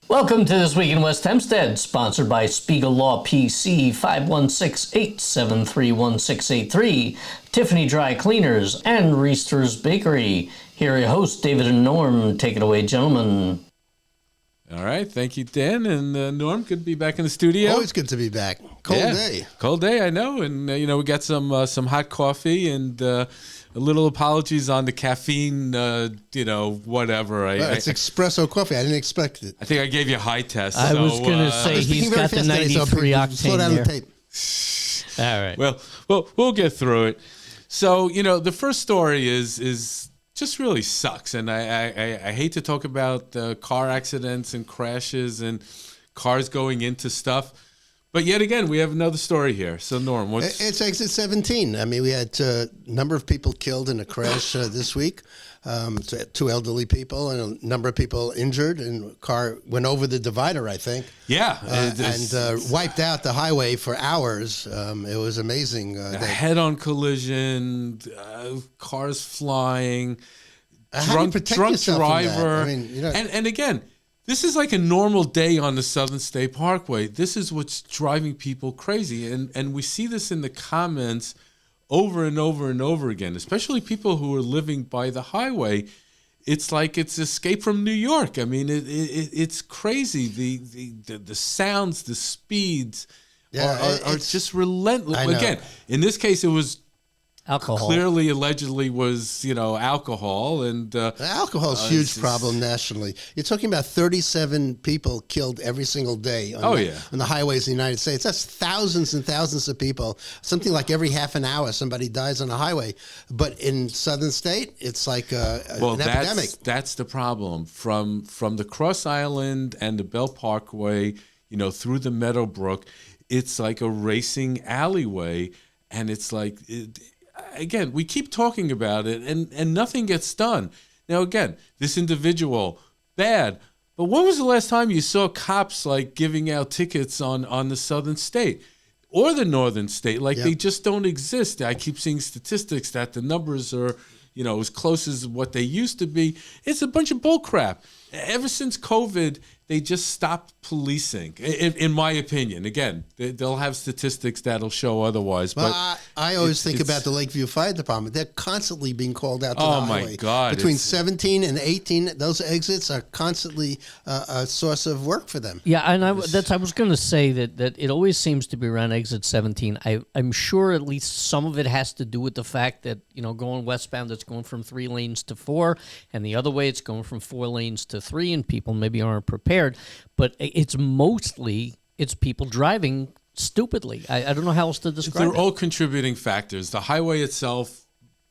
Welcome to This Week in West Hempstead, sponsored by Spiegel Law PC, 516-873-1683, Tiffany Dry Cleaners, and Reister's Bakery. Here are your hosts, David and Norm. Take it away, gentlemen. All right. Thank you, Dan. And Norm, good to be back in the studio. Always good to be back. Cold day. Cold day, I know. And, we got some hot coffee and a little apologies on the caffeine, whatever. It's espresso coffee. I didn't expect it. I think I gave you a high test. I was going to say he's got the 93 octane slow down there. the tape. All right. Well, we'll get through it. So, the first story is just really sucks. And I hate to talk about car accidents and crashes and cars going into stuff. But yet again, we have another story here. So, Norm, what's... It's exit 17. I mean, we had a number of people killed in a crash this week. Two elderly people and a number of people injured. And a car went over the divider, I think. Yeah. And wiped out the highway for hours. It was amazing. A head-on collision, cars flying, drunk driver. I mean, and again... This is like a normal day on the Southern State Parkway. This is what's driving people crazy. And we see this in the comments over and over and over again, especially people who are living by the highway. It's like it's Escape from New York. I mean, it's crazy. The sounds, the speeds are just relentless. Again, in this case, it was alcohol. Clearly, allegedly was, alcohol. And alcohol is a huge problem nationally. You're talking about 37 people killed every single day on the highways in the United States. That's thousands and thousands of people. Something like every half an hour somebody dies on a highway. But in Southern State, it's like an epidemic. That's the problem. From the Cross Island and the Bell Parkway, through the Meadowbrook, it's like a racing alleyway. And it's like... Again, we keep talking about it, and nothing gets done. Now, again, this individual, bad. But when was the last time you saw cops, giving out tickets on the Southern State or the Northern State? They just don't exist. I keep seeing statistics that the numbers are, as close as what they used to be. It's a bunch of bull crap. Ever since COVID, they just stopped policing, in my opinion. Again, they'll have statistics that'll show otherwise. But I always think about the Lakeview Fire Department. They're constantly being called out to the highway. Oh, my God. Between 17 and 18, those exits are constantly a source of work for them. Yeah, and I was going to say that it always seems to be around exit 17. I'm sure at least some of it has to do with the fact that, going westbound, it's going from 3 lanes to 4, and the other way it's going from 4 lanes to 3, and people maybe aren't prepared. But it's people driving stupidly. I don't know how else to describe it. They're all contributing factors. The highway itself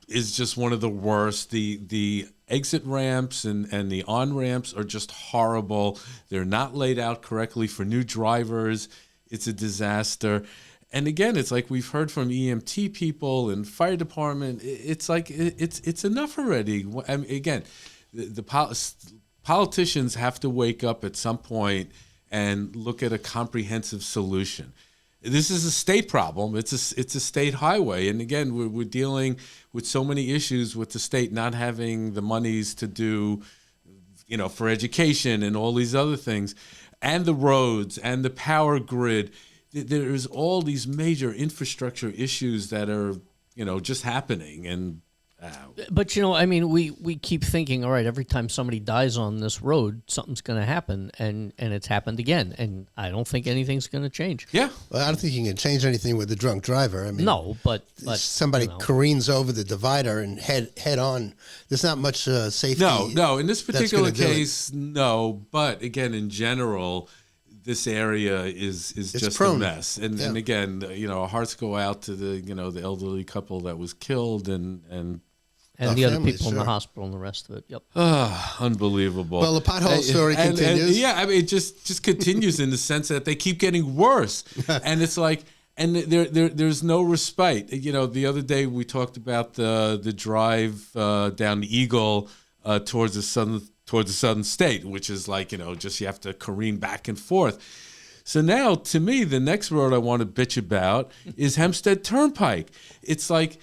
is just one of the worst. The exit ramps and the on-ramps are just horrible. They're not laid out correctly for new drivers. It's a disaster. And again, it's like we've heard from EMT people and fire department. It's like it's enough already. I mean, again, the politicians have to wake up at some point and look at a comprehensive solution. This is a state problem. It's a state highway. And again, we're dealing with so many issues with the state not having the monies to do, for education and all these other things, and the roads and the power grid. There's all these major infrastructure issues that are, just happening. And But, we keep thinking, all right, every time somebody dies on this road, something's going to happen, and it's happened again, and I don't think anything's going to change. Yeah. Well, I don't think you can change anything with a drunk driver. I mean, no, but somebody careens over the divider and head on. There's not much safety. No. In this particular case, no. But again, in general, this area is just prone. A mess. And again, our hearts go out to the the elderly couple that was killed and the other people in the hospital and the rest of it. Yep. Unbelievable. Well, the pothole story continues. It just continues in the sense that they keep getting worse, and it's like, and there's no respite. The other day we talked about the drive down the Eagle towards the Southern State, which is like just you have to careen back and forth. So now, to me, the next road I want to bitch about is Hempstead Turnpike. It's like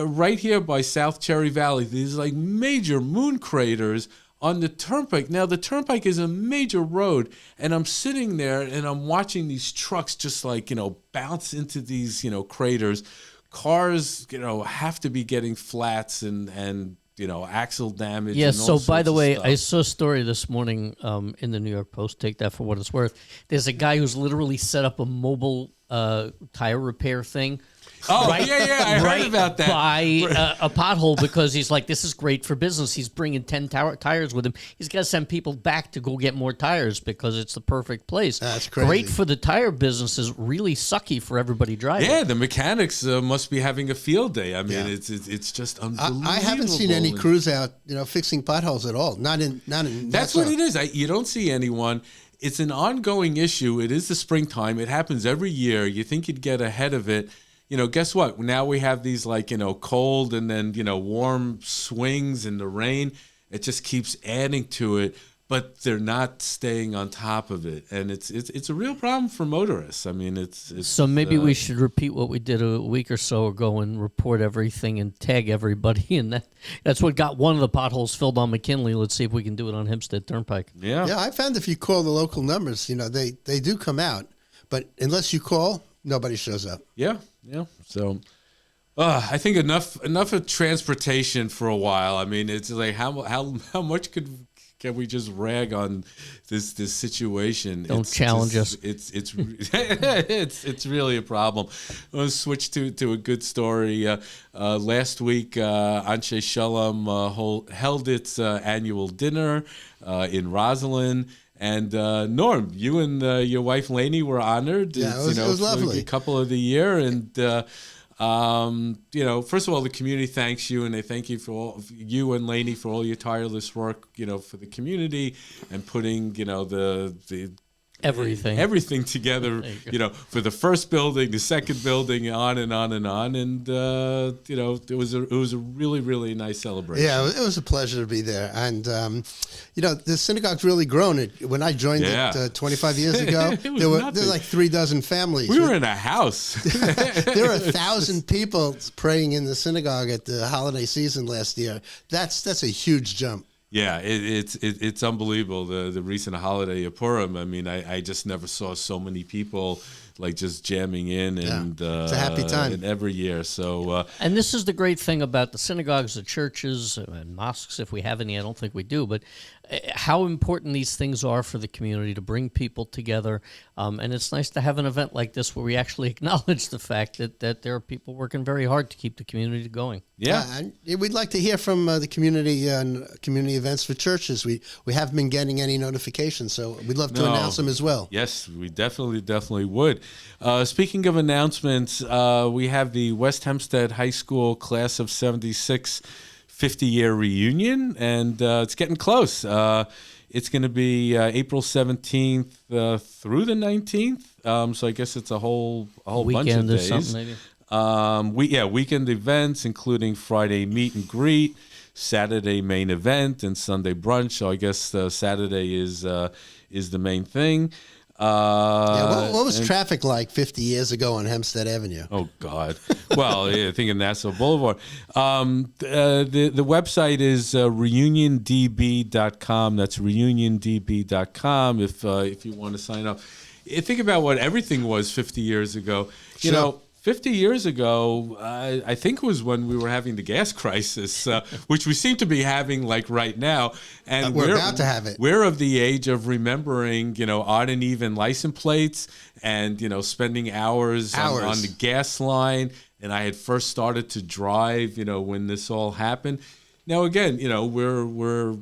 right here by South Cherry Valley, these like major moon craters on the Turnpike. Now, the Turnpike is a major road, and I'm sitting there and I'm watching these trucks just like, bounce into these, craters. Cars, have to be getting flats and axle damage. Yes. And all So, by the sorts of way, stuff. I saw a story this morning in the New York Post. Take that for what it's worth. There's a guy who's literally set up a mobile tire repair thing. Oh, yeah, I heard about that. By a pothole, because he's like, this is great for business. He's bringing 10 tires with him. He's got to send people back to go get more tires because it's the perfect place. That's crazy. Great for the tire businesses, really sucky for everybody driving. Yeah, the mechanics must be having a field day. I mean, it's just unbelievable. I haven't seen any crews out, fixing potholes at all. Not in. That's what it is. You don't see anyone. It's an ongoing issue. It is the springtime. It happens every year. You think you'd get ahead of it. Guess what? Now we have these cold and then, warm swings in the rain. It just keeps adding to it, but they're not staying on top of it. And it's a real problem for motorists. I mean, it's so maybe we should repeat what we did a week or so ago and report everything and tag everybody. And that's what got one of the potholes filled on McKinley. Let's see if we can do it on Hempstead Turnpike. Yeah. Yeah, I found if you call the local numbers, they do come out. But unless you call, nobody shows up. Yeah. So I think enough of transportation for a while. I mean, it's like how much can we just rag on this situation? Don't challenge us. It's it's really a problem. I'm going to switch to a good story. Last week, Anshei Shalom held its annual dinner in Roslyn. And Norm, you and your wife Lainey were honored. Yeah, it was lovely. A couple of the year, and first of all, the community thanks you, and they thank you you and Lainey for all your tireless work, for the community and putting, the everything together, for the first building, the second building, on and on and on, and it was a really, really nice celebration. Yeah, it was a pleasure to be there, and the synagogue's really grown. When I joined it 25 years ago, there were like 36 families. We were in a house. There were 1,000 people praying in the synagogue at the holiday season last year. That's a huge jump. Yeah, it's unbelievable. The recent holiday of Purim. I mean, I just never saw so many people like just jamming in, and it's a happy time. And every year. So and this is the great thing about the synagogues, the churches, and mosques, if we have any. I don't think we do, but how important these things are for the community to bring people together. And it's nice to have an event like this where we actually acknowledge the fact that there are people working very hard to keep the community going. Yeah, we'd like to hear from the community and community events for churches. We haven't been getting any notifications, so we'd love to announce them as well. Yes, we definitely would. Speaking of announcements, we have the West Hempstead High School Class of 76 50-year reunion, and it's getting close. It's going to be April 17th through the 19th, so I guess it's a whole bunch of days. Or something, maybe. Weekend events, including Friday meet and greet, Saturday main event, and Sunday brunch. So I guess Saturday is the main thing. What was traffic like 50 years ago on Hempstead Avenue? Oh, God. Well, I think in Nassau Boulevard. The website is reuniondb.com. That's reuniondb.com if you want to sign up. Think about what everything was 50 years ago. Sure. 50 years ago, I think it was when we were having the gas crisis, which we seem to be having like right now. And we're about to have it. We're of the age of remembering, odd and even license plates and, spending hours. On the gas line. And I had first started to drive, when this all happened. Now, again, we're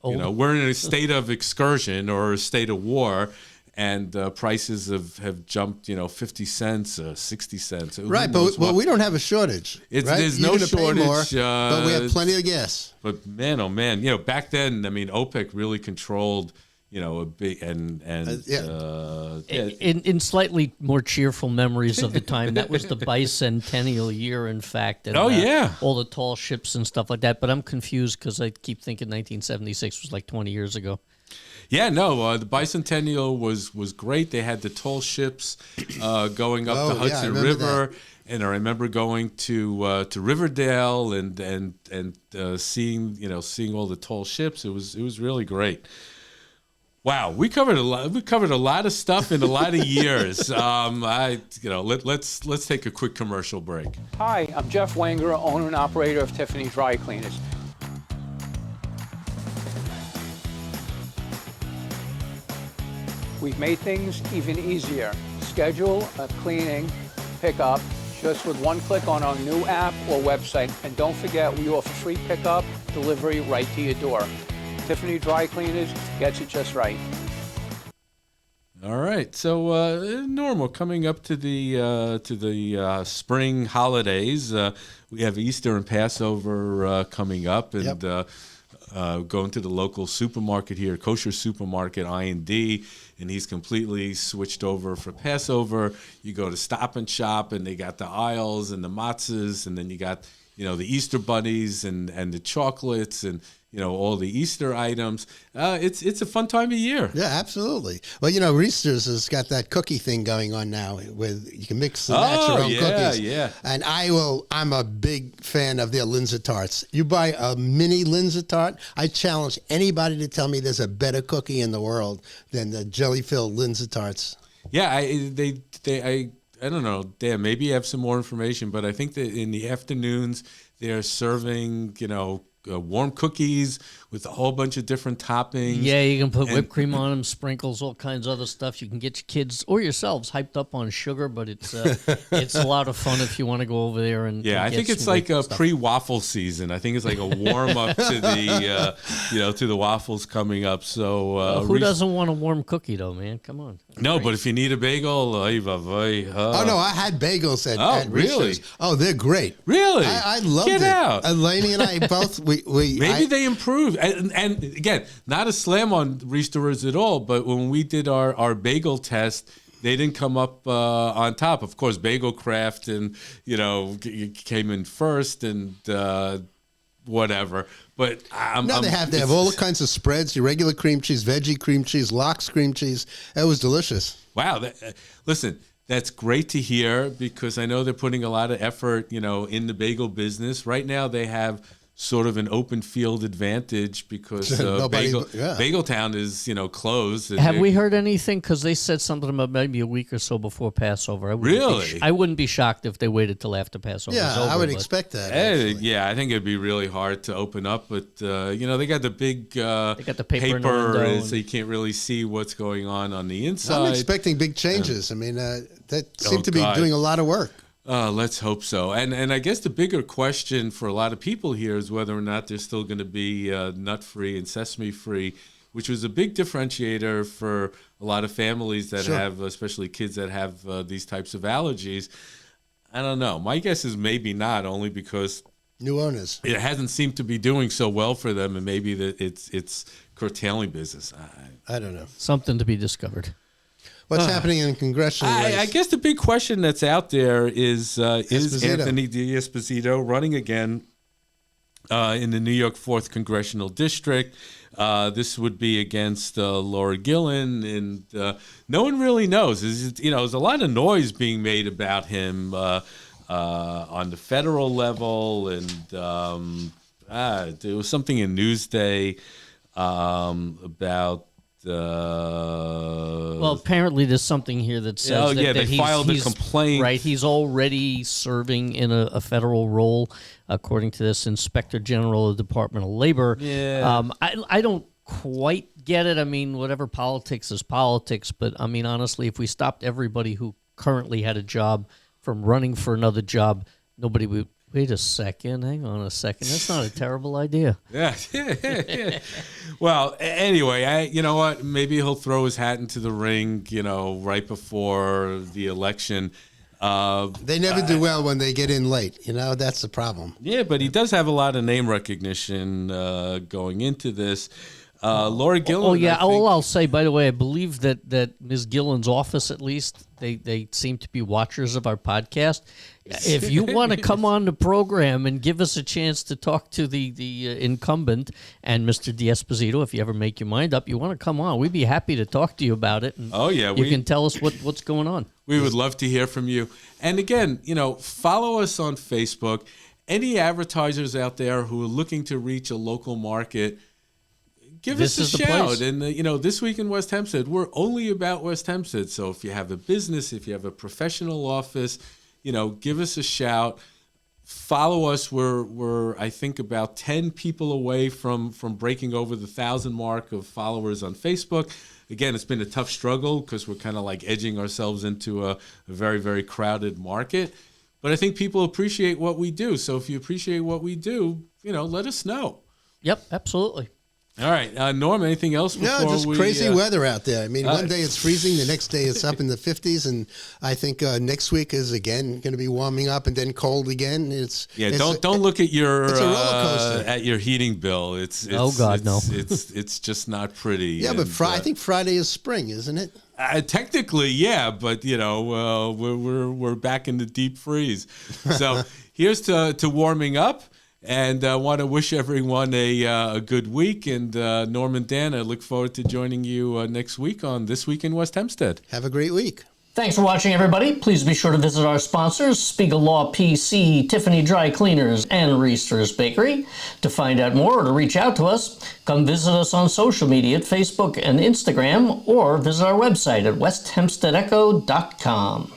in a state of excursion or a state of war. And prices have jumped, 50 cents, 60 cents. Right, but we don't have a shortage. Right? There's no shortage. More, but we have plenty of gas. But man, oh man, back then, I mean, OPEC really controlled, a big in slightly more cheerful memories of the time, that was the bicentennial year, in fact. And, all the tall ships and stuff like that. But I'm confused because I keep thinking 1976 was like 20 years ago. Yeah, no, the bicentennial was great. They had the tall ships going up the Hudson River, and I remember going to Riverdale and seeing all the tall ships. It was really great. Wow, we covered a lot. We covered a lot of stuff in a lot of years. Let's take a quick commercial break. Hi, I'm Jeff Wenger, owner and operator of Tiffany Dry Cleaners. We've made things even easier. Schedule a cleaning pickup just with one click on our new app or website. And don't forget, we offer free pickup, delivery right to your door. Tiffany Dry Cleaners gets it just right. All right, so Norm, coming up to the spring holidays. We have Easter and Passover coming up, and going to the local supermarket here, kosher supermarket I&D, and he's completely switched over for Passover. You go to Stop and Shop, and they got the aisles and the matzahs, and then you got the Easter bunnies and the chocolates and all the Easter items. It's a fun time of year. Yeah, absolutely. Well, Reester's has got that cookie thing going on now, with you can mix and match your own cookies. Yeah. And I'm a big fan of their Linzer tarts. You buy a mini Linzer tart, I challenge anybody to tell me there's a better cookie in the world than the jelly-filled Linzer tarts. Yeah, I don't know, Dan, maybe you have some more information, but I think that in the afternoons they're serving, warm cookies with a whole bunch of different toppings. Yeah, you can put whipped cream on them, sprinkles, all kinds of other stuff. You can get your kids or yourselves hyped up on sugar, but it's a lot of fun if you want to go over there and I think it's like a pre-waffle season. I think it's like a warm up to the to the waffles coming up. So who doesn't want a warm cookie though, man? Come on. No, but if you need a bagel, oh no, I had bagels at really? Reese's. Oh, they're great. Really? I loved it. Get out. Laney and I both they improved. And again, not a slam on Reesterers at all, but when we did our bagel test, they didn't come up on top. Of course, Bagel Craft and came in first and whatever. But they have all kinds of spreads: your regular cream cheese, veggie cream cheese, lox cream cheese. It was delicious. Wow! Listen. That's great to hear, because I know they're putting a lot of effort, in the bagel business. Right now they have sort of an open field advantage because Bagel Town is, closed. Have we heard anything? Because they said something about maybe a week or so before Passover. I wouldn't be shocked if they waited till after Passover. Yeah, was over, I would expect that. I think it'd be really hard to open up, but they got the big they got the paper so you can't really see what's going on the inside. I'm expecting big changes. I mean, that seemed to be doing a lot of work. Let's hope so. And I guess the bigger question for a lot of people here is whether or not there's still going to be nut-free and sesame-free, which was a big differentiator for a lot of families that have, especially kids that have these types of allergies. I don't know. My guess is maybe not, only because new owners. It hasn't seemed to be doing so well for them, and maybe that it's curtailing business. I don't know. Something to be discovered. What's happening in congressional race? I guess the big question that's out there is Anthony D'Esposito running again in the New York 4th Congressional District? This would be against Laura Gillen, and no one really knows. There's a lot of noise being made about him on the federal level, and there was something in Newsday about. Well, apparently there's something here that says that they filed a complaint. Right, he's already serving in a federal role, according to this Inspector General of the Department of Labor. Yeah. I don't quite get it. I mean, whatever, politics is politics, but I mean, honestly, if we stopped everybody who currently had a job from running for another job, nobody would. Wait a second. Hang on a second. That's not a terrible idea. Yeah. Well, anyway, you know what? Maybe he'll throw his hat into the ring, right before the election. They never do well when they get in late. That's the problem. Yeah, but he does have a lot of name recognition going into this. Laura Gillen. Oh, yeah. All I'll say, by the way, I believe that Ms. Gillen's office, at least, they seem to be watchers of our podcast. If you want to come on the program and give us a chance to talk to the incumbent and Mr. D'Esposito, if you ever make your mind up, you want to come on, we'd be happy to talk to you about it. And you can tell us what's going on. We would love to hear from you. And again, follow us on Facebook. Any advertisers out there who are looking to reach a local market, give us a shout. And, This Week in West Hempstead, we're only about West Hempstead. So if you have a business, if you have a professional office, give us a shout. Follow us. We're I think about 10 people away from breaking over the 1,000 mark of followers on Facebook. Again, it's been a tough struggle because we're kind of like edging ourselves into a very, very crowded market. But I think people appreciate what we do. So if you appreciate what we do, let us know. Yep, absolutely. All right, Norm, anything else before No, just crazy weather out there. I mean, one day it's freezing, the next day it's up in the 50s, and I think next week is again going to be warming up and then cold again. Don't look at your it's a roller coaster. At your heating bill. It's no. It's just not pretty. Yeah, but I think Friday is spring, isn't it? Technically, yeah, but we're back in the deep freeze. So here's to warming up. And I want to wish everyone a good week. And Norm and Dan, I look forward to joining you next week on This Week in West Hempstead. Have a great week. Thanks for watching, everybody. Please be sure to visit our sponsors, Spiegel Law PC, Tiffany Dry Cleaners, and Reister's Bakery. To find out more or to reach out to us, come visit us on social media at Facebook and Instagram, or visit our website at westhempsteadecho.com.